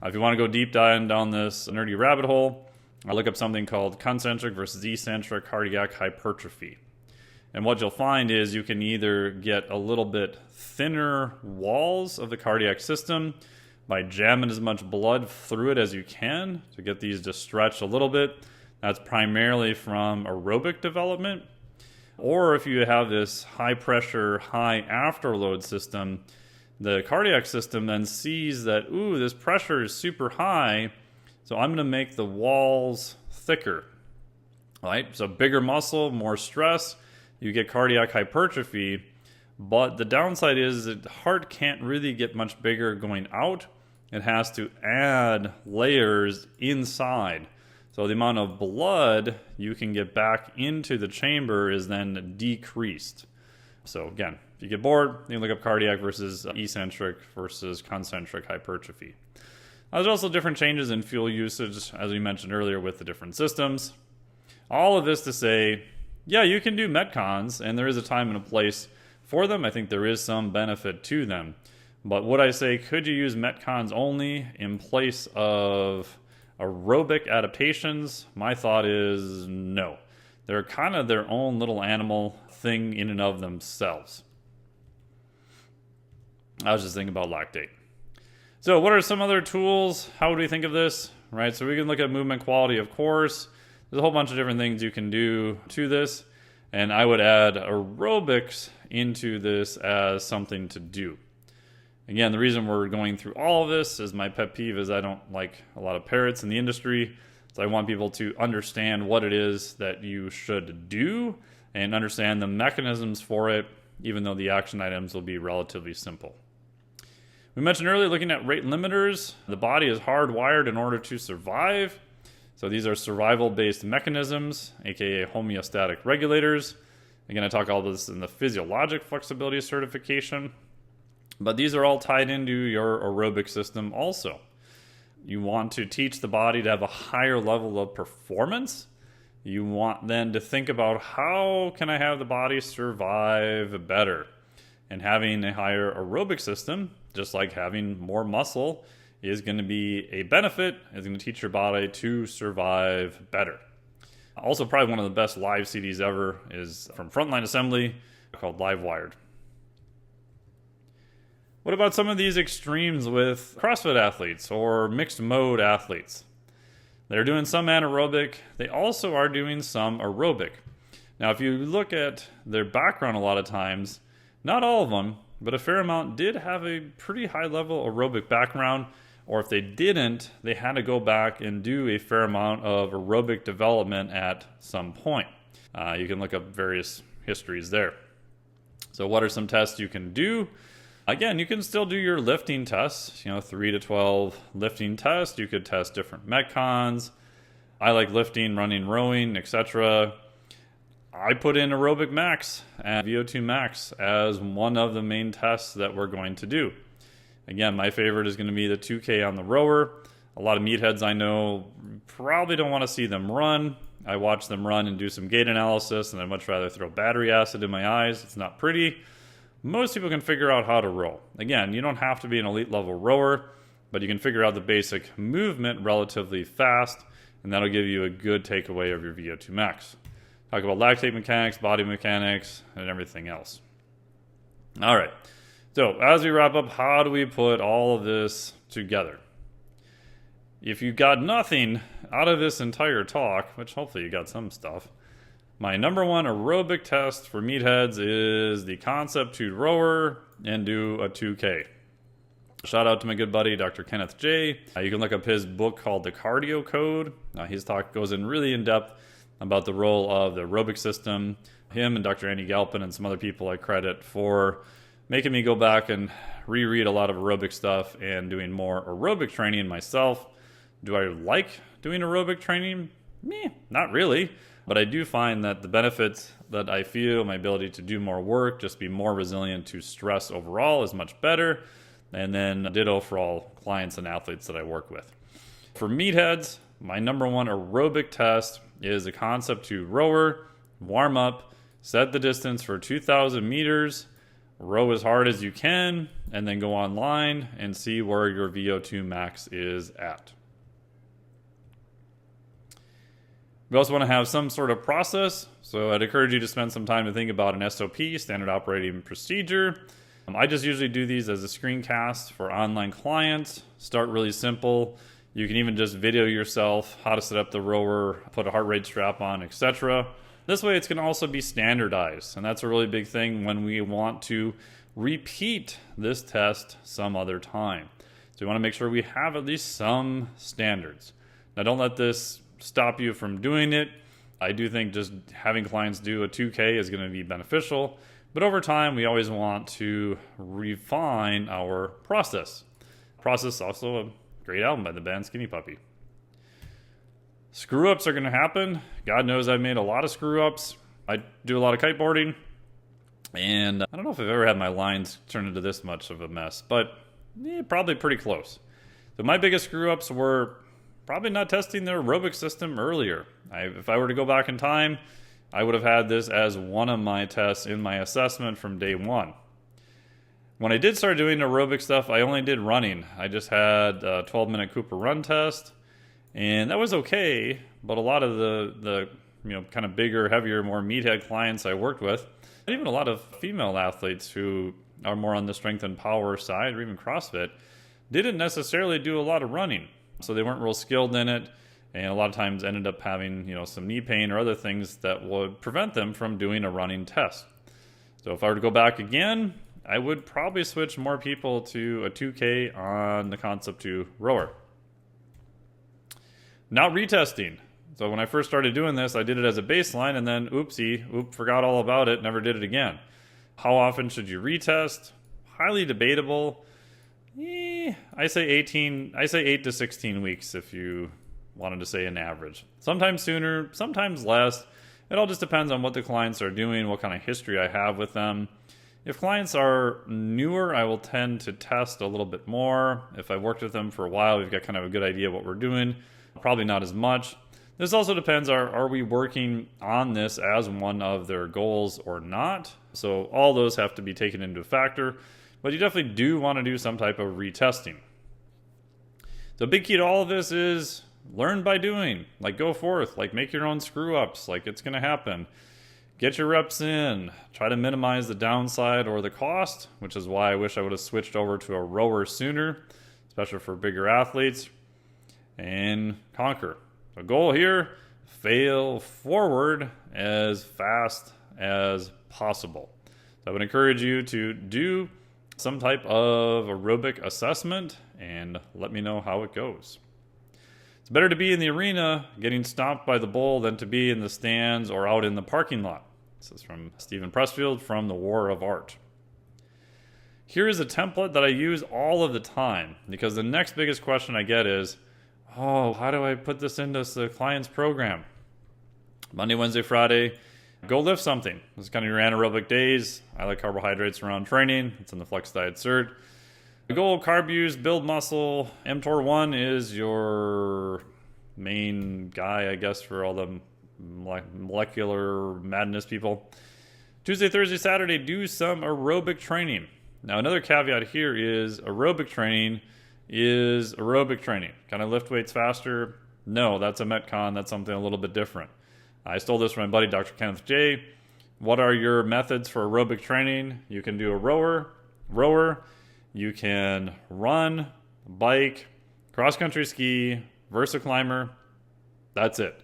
If you want to go deep diving down this nerdy rabbit hole, I look up something called concentric versus eccentric cardiac hypertrophy. And what you'll find is you can either get a little bit thinner walls of the cardiac system by jamming as much blood through it as you can to get these to stretch a little bit. That's primarily from aerobic development. Or if you have this high pressure, high afterload system, the cardiac system then sees that, ooh, this pressure is super high, so I'm going to make the walls thicker. Right? So bigger muscle, more stress, you get cardiac hypertrophy, but the downside is that the heart can't really get much bigger going out. It has to add layers inside. So the amount of blood you can get back into the chamber is then decreased. So again, if you get bored, you can look up cardiac versus eccentric versus concentric hypertrophy. There's also different changes in fuel usage, as we mentioned earlier, with the different systems. All of this to say, yeah, you can do Metcons, and there is a time and a place for them. I think there is some benefit to them. But would I say, could you use Metcons only in place of aerobic adaptations? My thought is no. They're kind of their own little animal thing in and of themselves. I was just thinking about lactate. So what are some other tools? How would we think of this? Right, so we can look at movement quality, of course. There's a whole bunch of different things you can do to this, and I would add aerobics into this as something to do. Again, the reason we're going through all of this is my pet peeve is I don't like a lot of parrots in the industry, so I want people to understand what it is that you should do and understand the mechanisms for it, even though the action items will be relatively simple. We mentioned earlier looking at rate limiters. The body is hardwired in order to survive. So these are survival-based mechanisms, aka homeostatic regulators. Again, I talk all this in the physiologic flexibility certification. But these are all tied into your aerobic system also. You want to teach the body to have a higher level of performance. You want then to think about, how can I have the body survive better? And having a higher aerobic system, just like having more muscle, is going to be a benefit. It's going to teach your body to survive better. Also, probably one of the best live CDs ever is from Frontline Assembly, called Live Wired. What about some of these extremes with CrossFit athletes or mixed mode athletes? They're doing some anaerobic. They also are doing some aerobic. Now, if you look at their background a lot of times, not all of them, but a fair amount did have a pretty high level aerobic background, or if they didn't, they had to go back and do a fair amount of aerobic development at some point. You can look up various histories there. So what are some tests you can do? Again, you can still do your lifting tests, 3 to 12 lifting tests. You could test different Metcons. I like lifting, running, rowing, etc. I put in aerobic max and VO2 max as one of the main tests that we're going to do. Again, my favorite is going to be the 2K on the rower. A lot of meatheads I know probably don't want to see them run. I watch them run and do some gait analysis, and I'd much rather throw battery acid in my eyes. It's not pretty. Most people can figure out how to row. Again, you don't have to be an elite level rower, but you can figure out the basic movement relatively fast, and that'll give you a good takeaway of your VO2 max. Talk about lactate mechanics, body mechanics, and everything else. All right. So as we wrap up, how do we put all of this together? If you got nothing out of this entire talk, which hopefully you got some stuff, my number one aerobic test for meatheads is the Concept 2 rower and do a 2K. Shout out to my good buddy, Dr. Kenneth J. You can look up his book called The Cardio Code. His talk goes in really in depth about the role of the aerobic system. Him and Dr. Andy Galpin and some other people I credit for making me go back and reread a lot of aerobic stuff and doing more aerobic training myself. Do I like doing aerobic training? Not really. But I do find that the benefits that I feel, my ability to do more work, just be more resilient to stress overall, is much better. And then ditto for all clients and athletes that I work with. For meatheads, my number one aerobic test is a Concept 2 rower, warm up, set the distance for 2,000 meters, row as hard as you can, and then go online and see where your VO2 max is at. We also want to have some sort of process, so I'd encourage you to spend some time to think about an SOP, standard operating procedure. I just usually do these as a screencast for online clients. Start really simple. You can even just video yourself how to set up the rower, put a heart rate strap on, etc. This way it's going to also be standardized, and that's a really big thing when we want to repeat this test some other time. So we want to make sure we have at least some standards. Now don't let this stop you from doing it. I do think just having clients do a 2K is going to be beneficial, but over time we always want to refine our process. Process, also a great album by the band Skinny Puppy. Screw ups are going to happen. God knows I've made a lot of screw ups. I do a lot of kiteboarding, and I don't know if I've ever had my lines turn into this much of a mess, but probably pretty close. So my biggest screw ups were probably not testing the aerobic system earlier. If I were to go back in time, I would have had this as one of my tests in my assessment from day one. When I did start doing aerobic stuff, I only did running. I just had a 12-minute Cooper run test, and that was okay, but a lot of the kind of bigger, heavier, more meathead clients I worked with, and even a lot of female athletes who are more on the strength and power side, or even CrossFit, didn't necessarily do a lot of running. So they weren't real skilled in it, and a lot of times ended up having some knee pain or other things that would prevent them from doing a running test. So if I were to go back again, I would probably switch more people to a 2K on the Concept 2 rower. Not retesting. So when I first started doing this, I did it as a baseline, and then forgot all about it, never did it again. How often should you retest? Highly debatable. I say 8 to 16 weeks if you wanted to say an average. Sometimes sooner, sometimes less. It all just depends on what the clients are doing, what kind of history I have with them. If clients are newer, I will tend to test a little bit more. If I've worked with them for a while, we've got kind of a good idea of what we're doing. Probably not as much. This also depends, are we working on this as one of their goals or not? So all those have to be taken into a factor, but you definitely do want to do some type of retesting. The big key to all of this is learn by doing. Like, go forth, like make your own screw ups, like it's going to happen. Get your reps in, try to minimize the downside or the cost, which is why I wish I would have switched over to a rower sooner, especially for bigger athletes, and conquer. The goal here, fail forward as fast as possible. So I would encourage you to do some type of aerobic assessment and let me know how it goes. It's better to be in the arena getting stomped by the bull than to be in the stands or out in the parking lot. This is from Stephen Pressfield from The War of Art. Here is a template that I use all of the time because the next biggest question I get is, oh, how do I put this into the client's program? Monday, Wednesday, Friday, go lift something. This is kind of your anaerobic days. I like carbohydrates around training. It's in the Flex Diet Cert. The goal, carb use, build muscle. mTOR 1 is your main guy, I guess, for all the molecular madness people. Tuesday, Thursday, Saturday, do some aerobic training. Now, another caveat here is aerobic training is aerobic training. Can I lift weights faster? No, that's a Metcon. That's something a little bit different. I stole this from my buddy, Dr. Kenneth J. What are your methods for aerobic training? You can do a rower. You can run, bike, cross-country ski, Versa climber. That's it.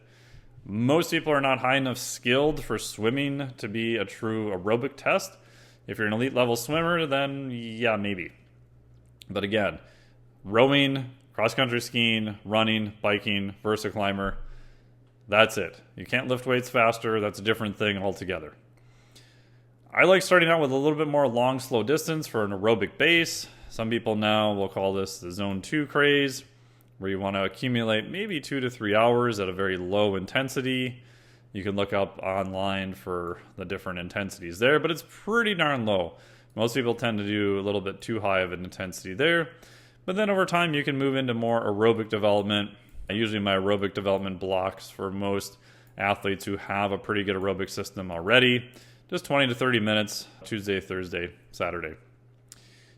Most people are not high enough skilled for swimming to be a true aerobic test. If you're an elite level swimmer, then yeah, maybe. But again, rowing, cross-country skiing, running, biking, Versa climber, that's it. You can't lift weights faster. That's a different thing altogether. I like starting out with a little bit more long, slow distance for an aerobic base. Some people now will call this the Zone 2 craze, where you want to accumulate maybe 2 to 3 hours at a very low intensity. You can look up online for the different intensities there, but it's pretty darn low. Most people tend to do a little bit too high of an intensity there. But then over time, you can move into more aerobic development. Usually my aerobic development blocks for most athletes who have a pretty good aerobic system already, just 20 to 30 minutes, Tuesday, Thursday, Saturday.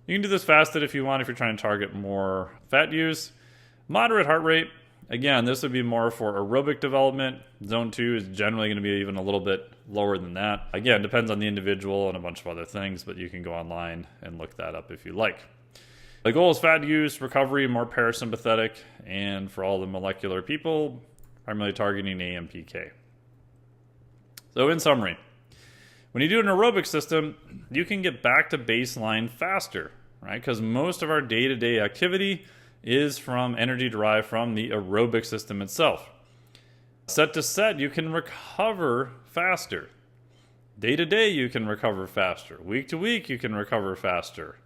You can do this fasted if you want, if you're trying to target more fat use. Moderate heart rate, again, this would be more for aerobic development. Zone 2 is generally going to be even a little bit lower than that. Again, depends on the individual and a bunch of other things, but you can go online and look that up if you like. The goal is fat use, recovery, more parasympathetic, and for all the molecular people, primarily targeting AMPK. So in summary, when you do an aerobic system, you can get back to baseline faster, right? Because most of our day-to-day activity is from energy derived from the aerobic system itself. Set to set, you can recover faster. Day to day, you can recover faster. Week to week, you can recover faster.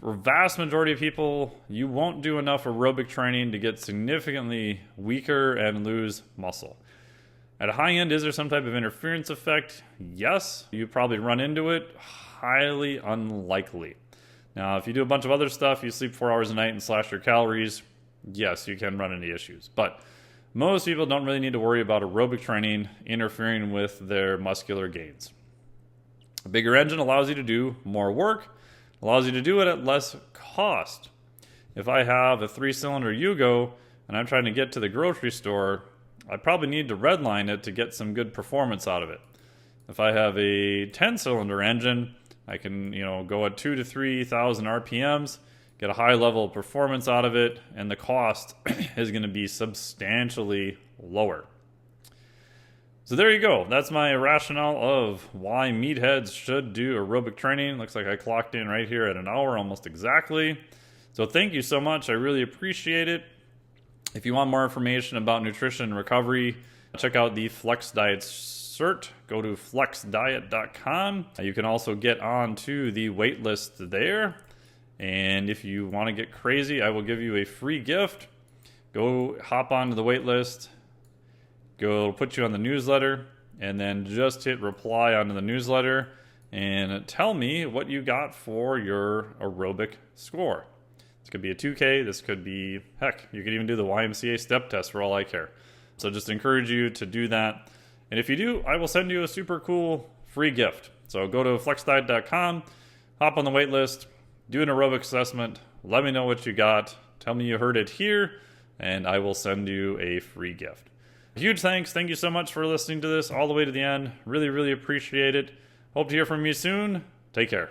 For the vast majority of people, you won't do enough aerobic training to get significantly weaker and lose muscle. At a high end, is there some type of interference effect? Yes. You probably run into it. Highly unlikely. Now, if you do a bunch of other stuff, you sleep 4 hours a night and slash your calories, yes, you can run into issues. But most people don't really need to worry about aerobic training interfering with their muscular gains. A bigger engine allows you to do more work, allows you to do it at less cost. If I have a 3-cylinder Yugo and I'm trying to get to the grocery store, I probably need to redline it to get some good performance out of it. If I have a 10-cylinder engine, I can, go at 2,000 to 3,000 RPMs, get a high level of performance out of it, and the cost is going to be substantially lower. So there you go. That's my rationale of why meatheads should do aerobic training. Looks like I clocked in right here at an hour almost exactly. So thank you so much. I really appreciate it. If you want more information about nutrition and recovery, check out the Flex Diet Cert. Go to flexdiet.com. You can also get onto the wait list there. And if you want to get crazy, I will give you a free gift. Go hop onto the wait list. Go put you on the newsletter. And then just hit reply onto the newsletter. and tell me what you got for your aerobic score. This could be a 2K, this could be, heck, you could even do the YMCA step test for all I care. So just encourage you to do that. And if you do, I will send you a super cool free gift. So go to flexdiet.com, hop on the wait list, do an aerobic assessment, let me know what you got, tell me you heard it here, and I will send you a free gift. A huge thanks. Thank you so much for listening to this all the way to the end. Really, really appreciate it. Hope to hear from you soon. Take care.